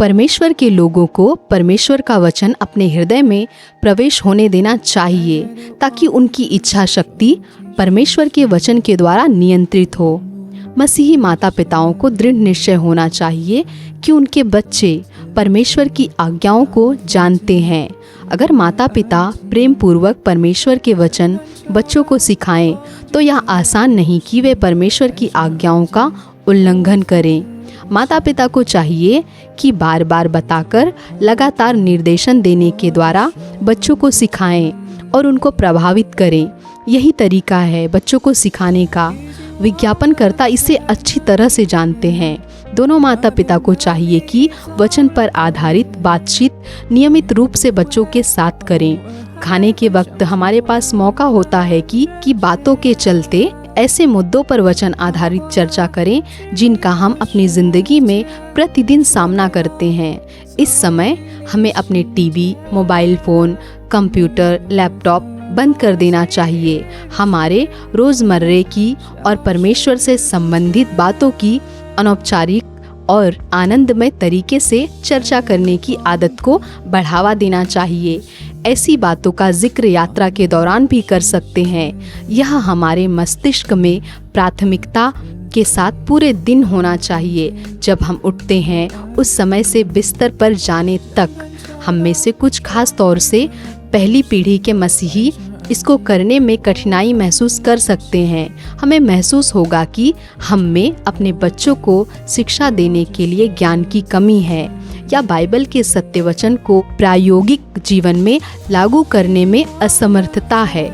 परमेश्वर के लोगों को परमेश्वर का वचन अपने हृदय में प्रवेश होने देना चाहिए ताकि उनकी इच्छा शक्ति परमेश्वर के वचन के द्वारा नियंत्रित हो। मसीही माता पिताओं को दृढ़ निश्चय होना चाहिए कि उनके बच्चे परमेश्वर की आज्ञाओं को जानते हैं। अगर माता पिता प्रेम पूर्वक परमेश्वर के वचन बच्चों को सिखाएं तो यह आसान नहीं कि वे परमेश्वर की आज्ञाओं का उल्लंघन करें। माता पिता को चाहिए कि बार बार बताकर लगातार निर्देशन देने के द्वारा बच्चों को सिखाएं और उनको प्रभावित करें। यही तरीका है बच्चों को सिखाने का। विज्ञापनकर्ता इसे अच्छी तरह से जानते हैं। दोनों माता पिता को चाहिए कि वचन पर आधारित बातचीत नियमित रूप से बच्चों के साथ करें। खाने के वक्त हमारे पास मौका होता है कि बातों के चलते ऐसे मुद्दों पर वचन आधारित चर्चा करें जिनका हम अपनी जिंदगी में प्रतिदिन सामना करते हैं। इस समय हमें अपने TV, mobile phone, computer, laptop बंद कर देना चाहिए। हमारे रोजमर्रे की और परमेश्वर से संबंधित बातों की अनौपचारिक और आनंदमय तरीके से चर्चा करने की आदत को बढ़ावा देना चाहिए। ऐसी बातों का जिक्र यात्रा के दौरान भी कर सकते हैं। यह हमारे मस्तिष्क में प्राथमिकता के साथ पूरे दिन होना चाहिए। जब हम उठते हैं उस समय से बिस्तर पर जाने तक। हम में से कुछ खास तौर से पहली पीढ़ी के मसीही इसको करने में कठिनाई महसूस कर सकते हैं। हमें महसूस होगा कि हम में अपने बच्चों को शिक्षा देने के लिए ज्ञान की कमी है या बाइबल के सत्य वचन को प्रायोगिक जीवन में लागू करने में असमर्थता है।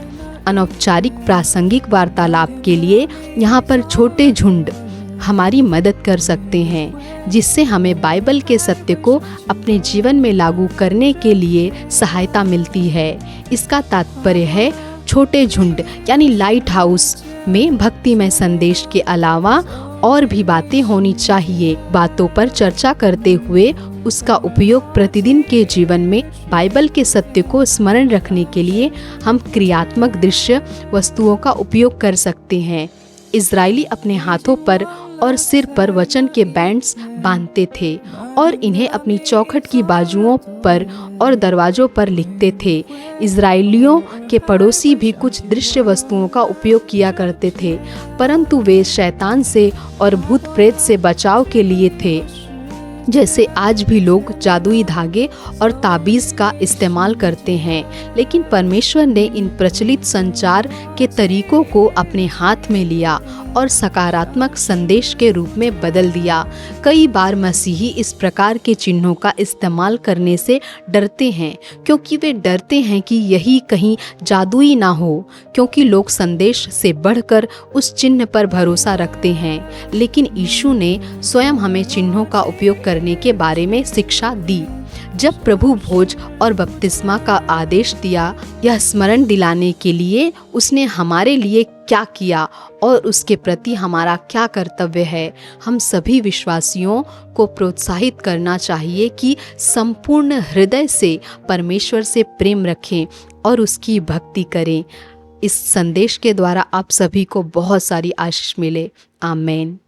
अनौपचारिक प्रासंगिक वार्तालाप के लिए यहाँ पर छोटे झुंड हमारी मदद कर सकते हैं, जिससे हमें बाइबल के सत्य को अपने जीवन में लागू करने के लिए सहायता मिलती है। इसका तात्पर्य है छोटे झुंड यानी लाइट हाउस में भक्तिमय संदेश के अलावा और भी बातें होनी चाहिए। बातों पर चर्चा करते हुए उसका उपयोग प्रतिदिन के जीवन में बाइबल के सत्य को स्मरण रखने के लिए हम क्रियात्मक दृश्य वस्तुओं का उपयोग कर सकते हैं। इजरायली अपने हाथों पर और सिर पर वचन के बैंड्स बांधते थे और इन्हें अपनी चौखट की बाजुओं पर और दरवाजों पर लिखते थे। इजरायलियों के पड़ोसी भी कुछ दृश्य वस्तुओं का उपयोग किया करते थे, परंतु वे शैतान से और भूत प्रेत से बचाव के लिए थे। जैसे आज भी लोग जादुई धागे और ताबीज़ का इस्तेमाल करते हैं, लेकिन परमेश्वर ने इन प्रचलित संचार के तरीकों को अपने हाथ में लिया और सकारात्मक संदेश के रूप में बदल दिया। कई बार मसीही इस प्रकार के चिन्हों का इस्तेमाल करने से डरते हैं, क्योंकि वे डरते हैं कि यही कहीं जादुई ना हो, क्योंकि लोग संदेश से बढ़कर उस चिन्ह पर भरोसा रखते हैं। लेकिन यीशु ने स्वयं हमें चिन्हों का उपयोग करने के बारे में शिक्षा दी। जब प्रभु भोज और बपतिस्मा का आदेश दिया, यह स्मरण दिलाने के लिए उसने हमारे लिए क्या किया और उसके प्रति हमारा क्या कर्तव्य है। हम सभी विश्वासियों को प्रोत्साहित करना चाहिए कि संपूर्ण हृदय से परमेश्वर से प्रेम रखें और उसकी भक्ति करें। इस संदेश के द्वारा आप सभी को बहुत सारी आशीष मिले। आमीन।